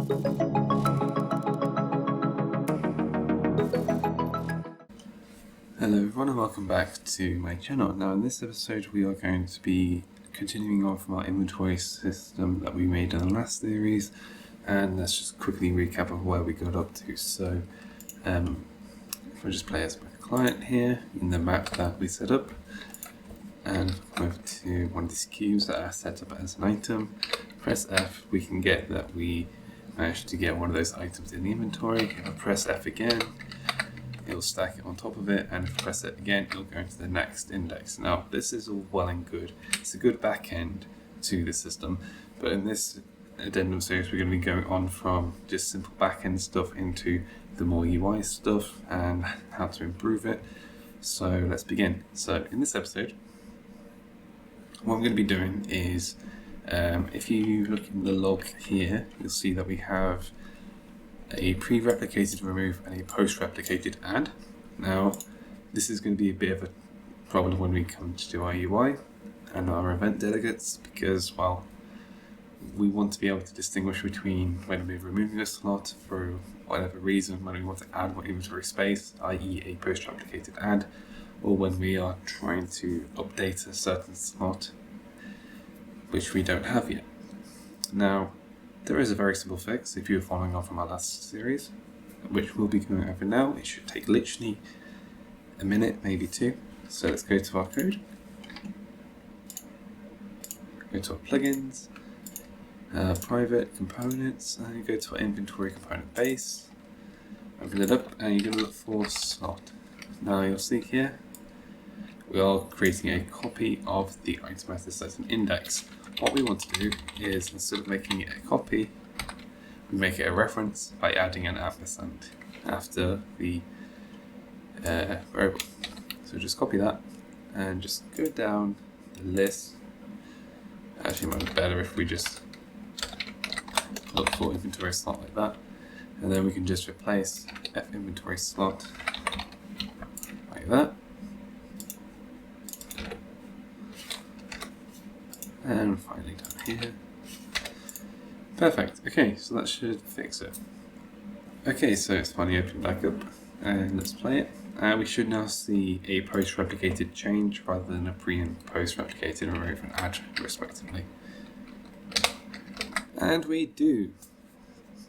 Hello everyone and welcome back to my channel. Now in this episode we are going to be continuing on from our inventory system that we made in the last series, and let's just quickly recap of where we got up to. So if I just play as my client here in the map that we set up, and go over to one of these cubes that are set up as an item, press F, we can get that we managed to get one of those items in the inventory. If I press F again, it'll stack it on top of it, and if I press it again, it'll go into the next index. Now, this is all well and good. It's a good back end to the system, but in this addendum series, we're going to be going on from just simple back end stuff into the more UI stuff and how to improve it. So let's begin. So in this episode, what I'm going to be doing is, if you look in the log here, you'll see that we have a pre-replicated remove and a post-replicated add. Now, this is going to be a bit of a problem when we come to do our UI and our event delegates, because, well, we want to be able to distinguish between when we're removing a slot for whatever reason, when we want to add more inventory space, i.e. a post-replicated add, or when we are trying to update a certain slot which we don't have yet. Now, there is a very simple fix if you're following on from our last series, which we'll be going over now. It should take literally a minute, maybe two. So let's go to our code, go to our plugins, private components, and go to our inventory component base, open it up, and you're going to look for slot. Now you'll see here, we are creating a copy of the item as a certain index. What we want to do is, instead of making it a copy, we make it a reference by adding an ampersand after the variable. So just copy that and just go down the list. Actually, it might be better if we just look for inventory slot like that, and then we can just replace F inventory slot like that. And finally down here. Perfect. Okay, so that should fix it. Okay, so it's finally opened back up, and let's play it. We should now see a post-replicated change rather than a pre- and post-replicated remove and add, respectively. And we do.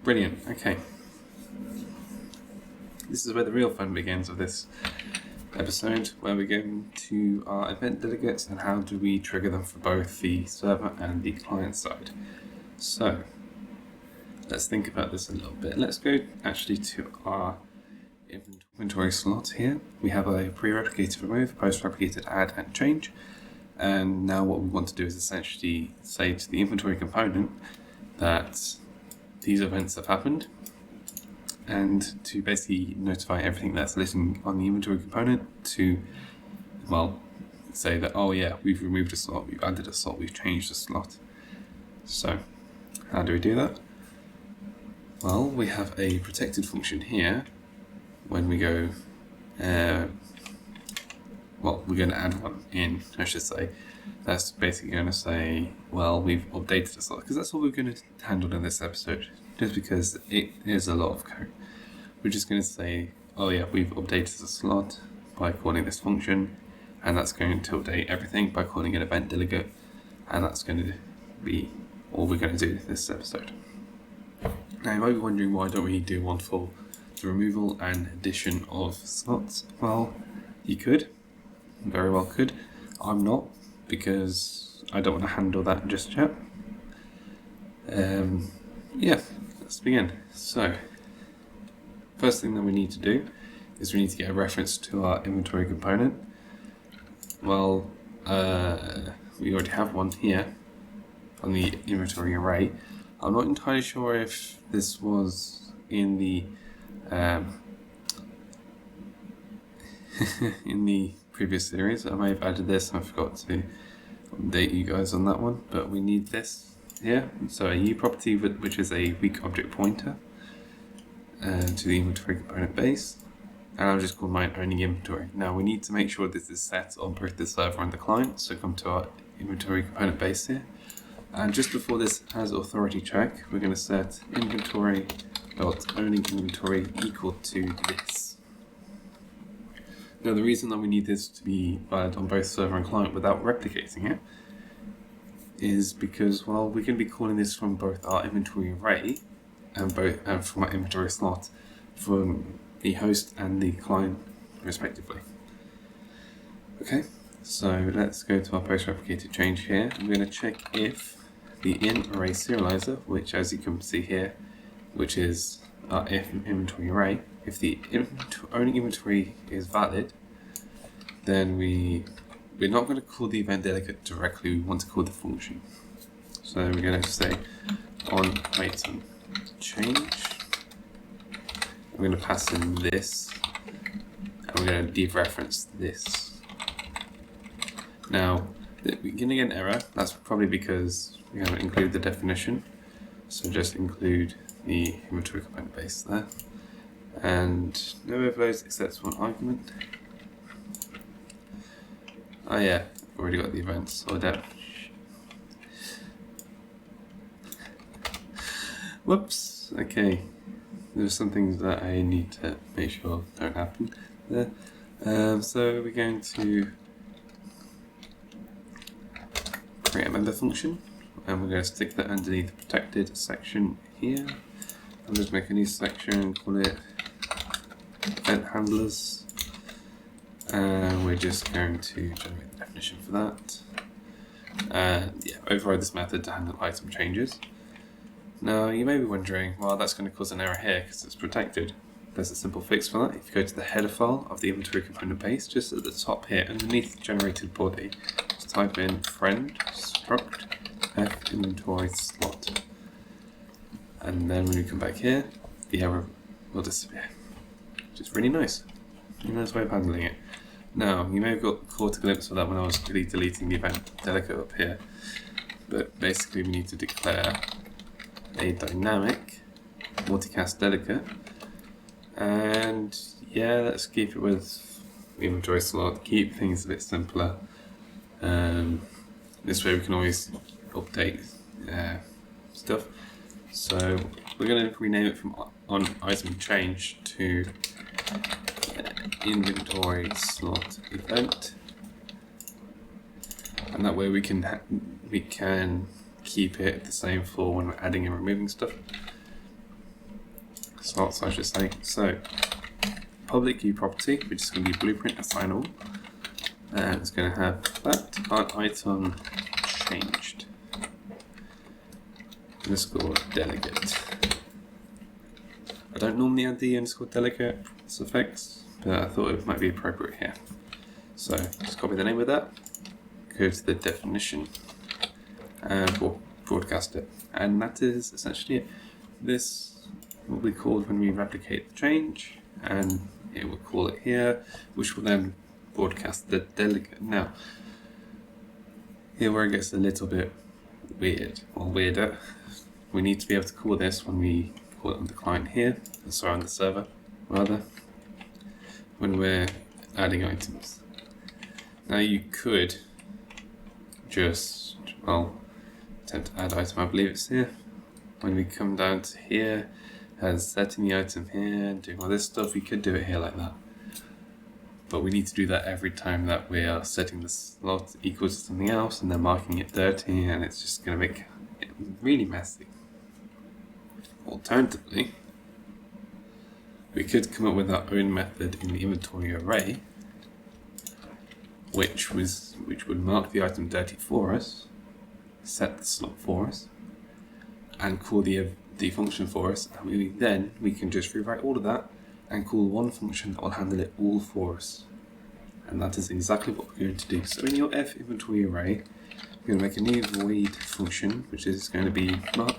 Brilliant. Okay. This is where the real fun begins of this episode, where we go into our event delegates and how do we trigger them for both the server and the client side. So let's think about this a little bit. Let's go actually to our inventory slot here. We have a pre-replicated remove, post-replicated add and change, and now what we want to do is essentially say to the inventory component that these events have happened, and to basically notify everything that's listed on the inventory component to, well, say that, oh yeah, we've removed a slot, we've added a slot, we've changed a slot. So, how do we do that? Well, we have a protected function here. When we go, we're going to add one in, I should say. That's basically going to say, well, we've updated a slot, because that's all we're going to handle in this episode, just because it is a lot of code. We're just going to say, oh yeah, we've updated the slot by calling this function, and that's going to update everything by calling an event delegate, and that's going to be all we're going to do this episode. Now you might be wondering, why don't we do one for the removal and addition of slots? Well, you could, very well could. I'm not, because I don't want to handle that just yet. Yeah, let's begin. So, first thing that we need to do is we need to get a reference to our inventory component. Well, we already have one here on the inventory array. I'm not entirely sure if this was in the in the previous series. I may have added this, I forgot to update you guys on that one, but we need this here. So a U property, which is a weak object pointer to the inventory component base, and I'll just call mine owning inventory. Now we need to make sure this is set on both the server and the client, so come to our inventory component base here, And just before this has authority check, we're going to set inventory dot owning inventory equal to this. Now the reason that we need this to be valid on both server and client without replicating it is because, well, we're going to be calling this from both our inventory array and from our inventory slot from the host and the client respectively. Okay, so let's go to our post-replicated change here. I'm going to check if the in array serializer, which as you can see here, which is our inventory array, if the owning inventory is valid, then we're not going to call the event delegate directly, we want to call the function. So we're going to say on item change, we're going to pass in this, and we're going to dereference this. Now, we're going to get an error. That's probably because we haven't included the definition. So just include the inventory component base there. And no overloads except one argument. Oh yeah, I've already got the events. Oh damn. Whoops. Okay. There's some things that I need to make sure don't happen there. So we're going to create a member function, and we're going to stick that underneath the protected section here. I'll just make a new section, call it event handlers, and we're just going to generate the definition for that. And yeah, override this method to handle item changes. Now you may be wondering, well, that's going to cause an error here because it's protected. There's a simple fix for that. If you go to the header file of the inventory component base, just at the top here, underneath generated body, just type in friend struct f inventory slot, and then when we come back here, the error will disappear. Which is really nice. Really nice way of handling it. Now, you may have caught a glimpse of that when I was deleting the event delegate up here, but basically we need to declare a dynamic multicast delegate, and yeah, let's keep it with the inventory slot, keep things a bit simpler. This way we can always update stuff. So we're going to rename it from on item change to inventory slot event, and that way we can keep it the same for when we're adding and removing stuff. Slots, I should say. So public key property, which is going to be blueprint assign all, and it's going to have that on item changed underscore delegate. I don't normally add the underscore delegate suffix, but I thought it might be appropriate here. So just copy the name of that, go to the definition, and broadcast it. And that is essentially it. This will be called when we replicate the change, and it will call it here, which will then broadcast the delegate. Now, here where it gets a little bit weird, or weirder, we need to be able to call this when we call it on the client here, sorry, on the server, rather, when we're adding items. Now you could just, well, attempt to add item, I believe it's here. When we come down to here, as setting the item here, and doing all this stuff, we could do it here like that. But we need to do that every time that we are setting the slot equal to something else and then marking it dirty, and it's just going to make it really messy. Alternatively, we could come up with our own method in the inventory array, which would mark the item dirty for us, set the slot for us, and call the function for us, and then we can just rewrite all of that and call one function that will handle it all for us. And that is exactly what we're going to do. So in your f inventory array, we're going to make a new void function, which is going to be mark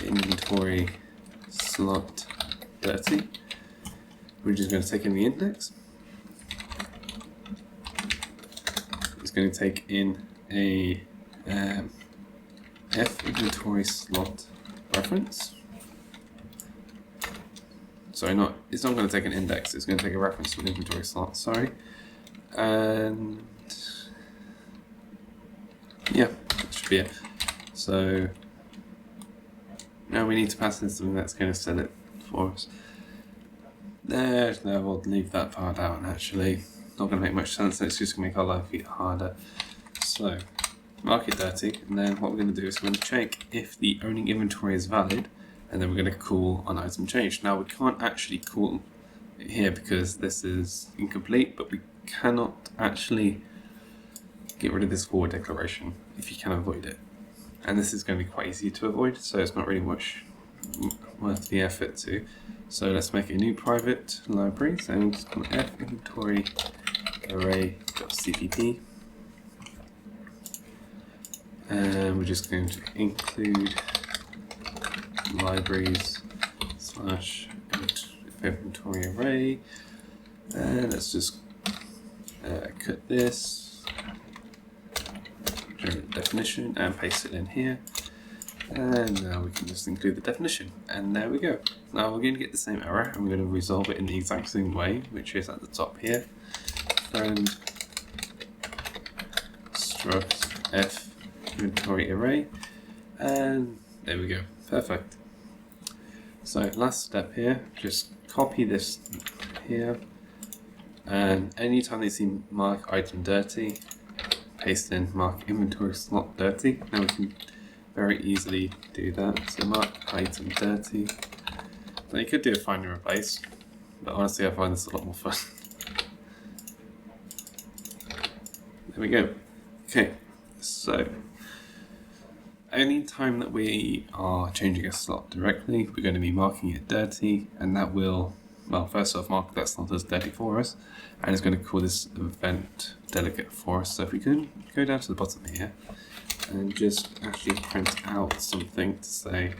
inventory slot dirty. We're just going to take in the index. It's going to take in a f inventory slot reference. Sorry, it's not going to take an index, it's going to take a reference to an inventory slot, sorry. And yeah, that should be it. So now we need to pass in something that's going to set it for us. No, we'll leave that part out actually. Not going to make much sense, it's just going to make our life a bit harder. So, mark it dirty, and then what we're going to do is we're going to check if the owning inventory is valid, and then we're going to call on item change. Now we can't actually call it here because this is incomplete, but we cannot actually get rid of this forward declaration if you can avoid it. And this is going to be quite easy to avoid, so it's not really much worth the effort to. So let's make a new private library. So we'll just call it f inventory array.cpp. And we're just going to include libraries / inventory array. And let's just cut this, generate definition, and paste it in here. And now we can just include the definition, and there we go. Now we're going to get the same error, and we're going to resolve it in the exact same way, which is at the top here. Friend struct f inventory array, and there we go. Perfect. So last step here, just copy this here, and anytime they see mark item dirty, paste in mark inventory slot dirty. Now we can very easily do that. So mark item dirty. Now you could do a find and replace, but honestly I find this a lot more fun. There we go. Okay, so any time that we are changing a slot directly, we're going to be marking it dirty, and that will, well, first off, mark that slot as dirty for us, and it's going to call this event delegate for us. So if we can go down to the bottom here and just actually print out something to say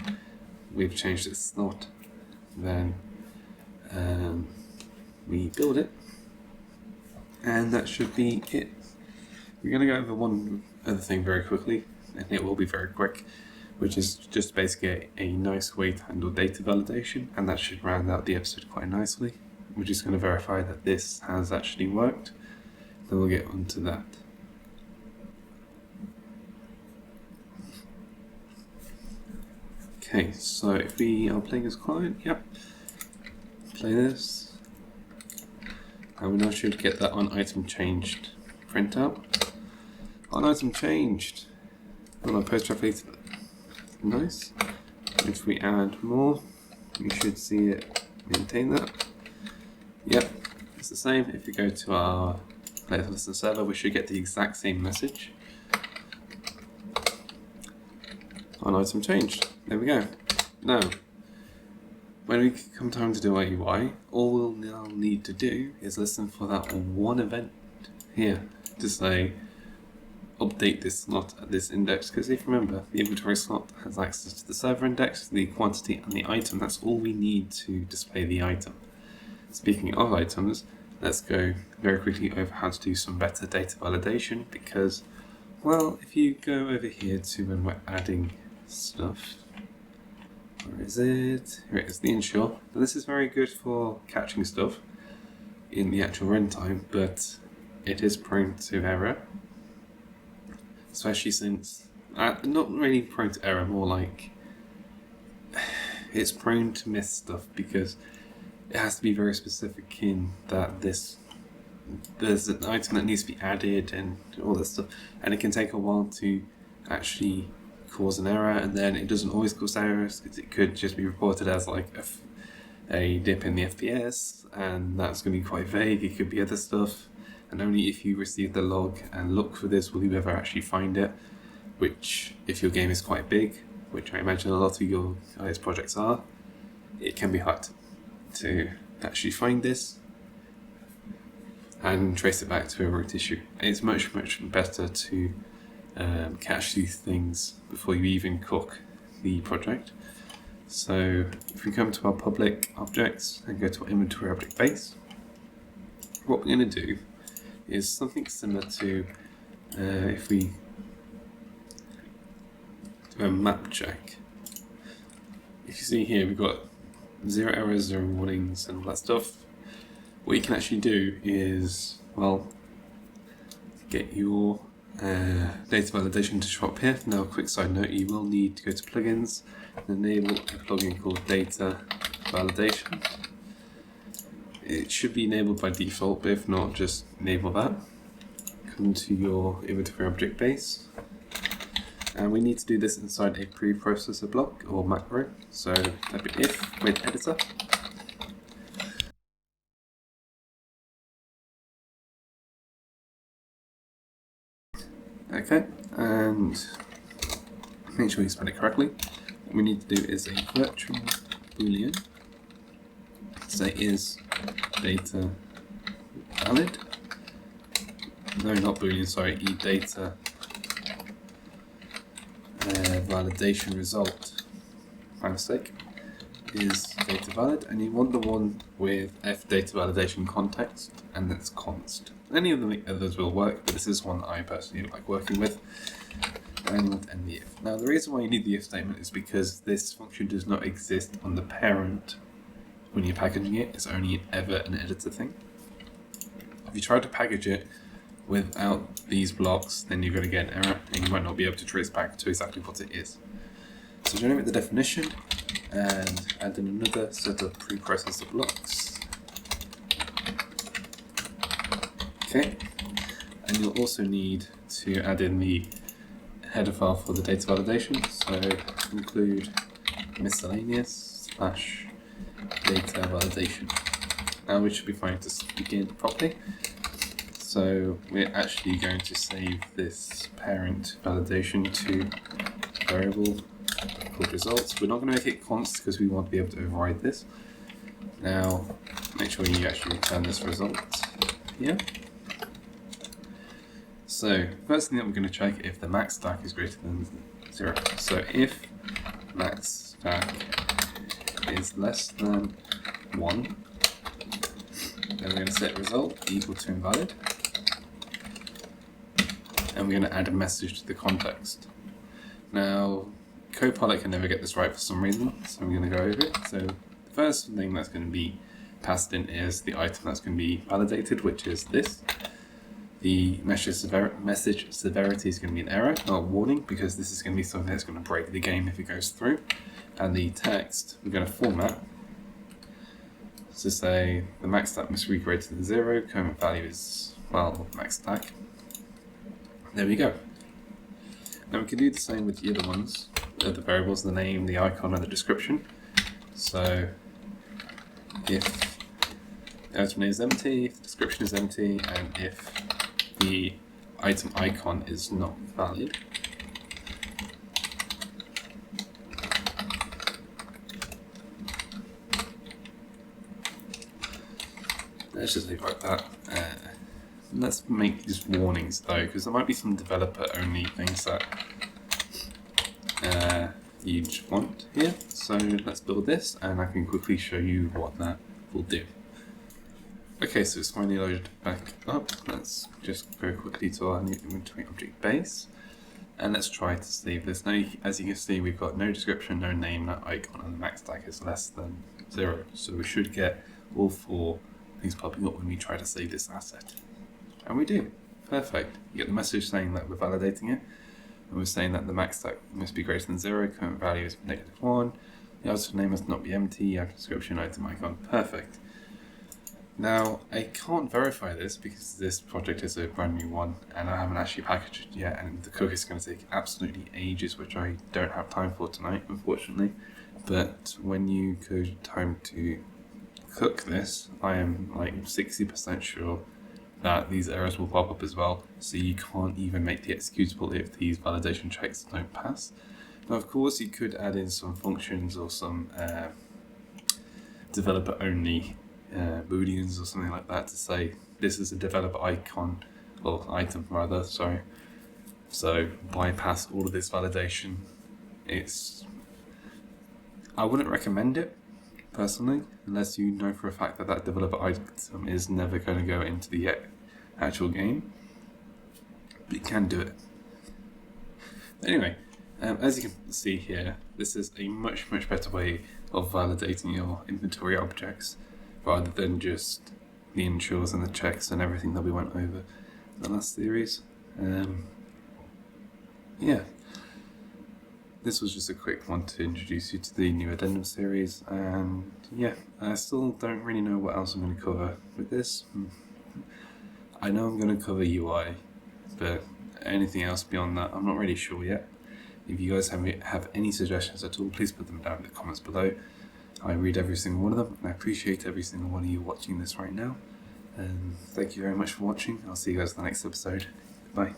we've changed this slot, then we build it, and that should be it. We're going to go over one other thing very quickly, and it will be very quick, which is just basically a nice way to handle data validation, and that should round out the episode quite nicely. We're just going to verify that this has actually worked, then we'll get onto that. Okay, so if we are playing as client, yep, play this, and we now should get that on item changed printout. On item changed, on our post traffic, nice. If we add more, we should see it maintain that. Yep, it's the same. If we go to our player listen server, we should get the exact same message. On item changed. There we go. Now, when we come time to do our UI, all we'll now need to do is listen for that one event here to say update this slot at this index, because if you remember, the inventory slot has access to the server index, the quantity, and the item. That's all we need to display the item. Speaking of items, let's go very quickly over how to do some better data validation, because, well, if you go over here to when we're adding stuff, where is it? Here it is, the ensure. Now this is very good for catching stuff in the actual runtime, but it is prone to error, especially since, not really prone to error, more like it's prone to miss stuff, because it has to be very specific in that there's an item that needs to be added and all that stuff, and it can take a while to actually cause an error, and then it doesn't always cause errors, because it could just be reported as like a dip in the FPS, and that's going to be quite vague. It could be other stuff, and only if you receive the log and look for this will you ever actually find it, which, if your game is quite big, which I imagine a lot of your guys' projects are, it can be hard to actually find this and trace it back to a root issue. It's much better to catch these things before you even cook the project. So if we come to our public objects and go to our inventory object base, what we're going to do is something similar to if we do a map check. If you see here, we've got 0 errors, 0 warnings, and all that stuff. What you can actually do is, well, get your data validation to show up here. Now, a quick side note, you will need to go to plugins and enable a plugin called data validation. It should be enabled by default, but if not, just enable that. Come to your inventory object base, and we need to do this inside a preprocessor block or macro. So type in if with editor. Okay, and make sure you spell it correctly. What we need to do is a virtual boolean. Say is data valid. No, not boolean. Sorry, data validation result. My mistake. Is data valid, and you want the one with f data validation context, and that's const. Any of the others will work, but this is one that I personally like working with. And the if. Now, the reason why you need the if statement is because this function does not exist on the parent when you're packaging it. It's only ever an editor thing. If you try to package it without these blocks, then you're going to get an error, and you might not be able to trace back to exactly what it is. So generate the definition and add in another set of preprocessor blocks. Okay, and you'll also need to add in the header file for the data validation. So include miscellaneous / data validation. Now we should be fine to begin properly. So we're actually going to save this parent validation to variable called results. We're not going to make it const because we want to be able to override this. Now make sure you actually return this result here. So first thing that we're going to check if the max stack is greater than 0. So if max stack is less than 1, then we're going to set result equal to invalid, and we're going to add a message to the context. Now Copilot can never get this right for some reason, so I'm going to go over it. So the first thing that's going to be passed in is the item that's going to be validated, which is this. The message severity is going to be an error, not a warning, because this is going to be something that's going to break the game if it goes through. And the text we're going to format to say the max stack must be greater than 0, current value is, well, max stack. There we go. Now we can do the same with the other ones, the variables, the name, the icon, and the description. So if the item name is empty, if the description is empty, and if the item icon is not valid, let's just leave it like that. Let's make these warnings though, because there might be some developer only things that you want here. So let's build this, and I can quickly show you what that will do. Okay, so it's finally loaded back up. Let's just go quickly to our new inventory object base, and let's try to save this. Now, as you can see, we've got no description, no name, no icon, and the max stack is less than 0. So we should get all 4 things popping up when we try to save this asset. And we do. Perfect. You get the message saying that we're validating it, and we're saying that the max stack must be greater than 0, current value is -1, the item name must not be empty, item description, item icon. Perfect. Now, I can't verify this because this project is a brand new one and I haven't actually packaged it yet, and the cook is going to take absolutely ages, which I don't have time for tonight, unfortunately. But when you go time to cook this, I am like 60% sure that these errors will pop up as well, so you can't even make the executable if these validation checks don't pass. Now, of course, you could add in some functions or some developer-only booleans or something like that to say this is a developer icon, or item rather, sorry. So bypass all of this validation. I wouldn't recommend it personally, unless you know for a fact that that developer item is never going to go into the actual game. But you can do it. Anyway, as you can see here, this is a much better way of validating your inventory objects, rather than just the insures and the checks and everything that we went over in the last series. yeah, this was just a quick one to introduce you to the new addendum series, and yeah, I still don't really know what else I'm going to cover with this. I know I'm going to cover UI, but anything else beyond that, I'm not really sure yet. If you guys have any suggestions at all, please put them down in the comments below. I read every single one of them, and I appreciate every single one of you watching this right now. And thank you very much for watching. I'll see you guys in the next episode. Bye.